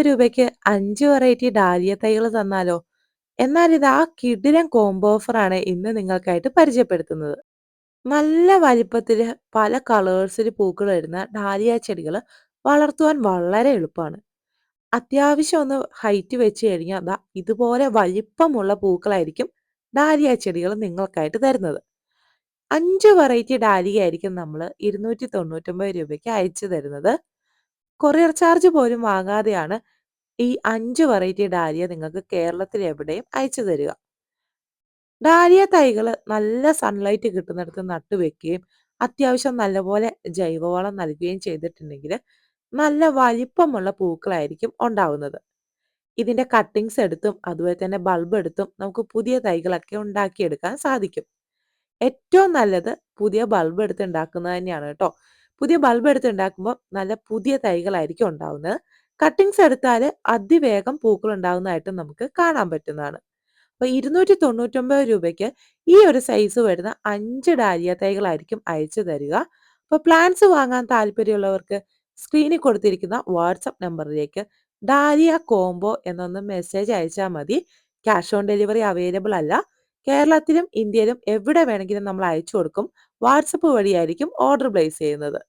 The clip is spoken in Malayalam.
രൂപയ്ക്ക് 5 വെറൈറ്റി ഡാലിയ തൈകൾ തന്നാലോ? എന്നാൽ ഇത് ആ കിടിലൻ കോംബോ ഓഫറാണ് ഇന്ന് നിങ്ങൾക്കായിട്ട് പരിചയപ്പെടുത്തുന്നത്. നല്ല വലിപ്പത്തില് പല കളേഴ്സില് പൂക്കൾ വരുന്ന ഡാലിയ ചെടികൾ വളർത്തുവാൻ വളരെ എളുപ്പമാണ്. അത്യാവശ്യം ഒന്ന് ഹൈറ്റ് വെച്ച് കഴിഞ്ഞാൽ ദാ ഇതുപോലെ വലിപ്പമുള്ള പൂക്കളായിരിക്കും ഡാലിയ ചെടികൾ നിങ്ങൾക്കായിട്ട് തരുന്നത്. 5 വെറൈറ്റി ഡാലിയ ആയിരിക്കും നമ്മൾ രൂപയ്ക്ക് അയച്ചു തരുന്നത്. കൊറിയർ ചാർജ് പോലും വാങ്ങാതെയാണ് ഈ 5 വെറൈറ്റി ഡാലിയ നിങ്ങൾക്ക് കേരളത്തിൽ എവിടെയും അയച്ചു തരിക. ഡാലിയ തൈകള് നല്ല സൺലൈറ്റ് കിട്ടുന്നിടത്ത് നട്ടുവെക്കുകയും അത്യാവശ്യം നല്ലപോലെ ജൈവവളം നൽകുകയും ചെയ്തിട്ടുണ്ടെങ്കിൽ നല്ല വലിപ്പമുള്ള പൂക്കളായിരിക്കും ഉണ്ടാവുന്നത്. ഇതിന്റെ കട്ടിങ്സ് എടുത്തും അതുപോലെ തന്നെ ബൾബ് എടുത്തും നമുക്ക് പുതിയ തൈകളൊക്കെ ഉണ്ടാക്കിയെടുക്കാൻ സാധിക്കും. ഏറ്റവും നല്ലത് പുതിയ ബൾബ് എടുത്ത് ഉണ്ടാക്കുന്നത് തന്നെയാണ് കേട്ടോ. പുതിയ ബൾബ് എടുത്ത് ഉണ്ടാക്കുമ്പോൾ നല്ല പുതിയ തൈകളായിരിക്കും ഉണ്ടാവുന്നത്. കട്ടിങ്സ് എടുത്താൽ അതിവേഗം പൂക്കൾ ഉണ്ടാവുന്നതായിട്ട് നമുക്ക് കാണാൻ പറ്റുന്നതാണ്. അപ്പോൾ രൂപയ്ക്ക് ഈ ഒരു സൈസ് വരുന്ന 5 ഡാലിയ തൈകളായിരിക്കും അയച്ചു തരിക. അപ്പോൾ പ്ലാന്റ്സ് വാങ്ങാൻ താല്പര്യമുള്ളവർക്ക് സ്ക്രീനിൽ കൊടുത്തിരിക്കുന്ന വാട്സപ്പ് നമ്പറിലേക്ക് ഡാലിയ കോംബോ എന്നൊന്ന് മെസ്സേജ് അയച്ചാൽ മതി. ക്യാഷ് ഓൺ ഡെലിവറി അവൈലബിൾ അല്ല. കേരളത്തിലും ഇന്ത്യയിലും എവിടെ വേണമെങ്കിലും നമ്മൾ അയച്ചു കൊടുക്കും. വാട്സപ്പ് വഴിയായിരിക്കും ഓർഡർ പ്ലേസ് ചെയ്യുന്നത്.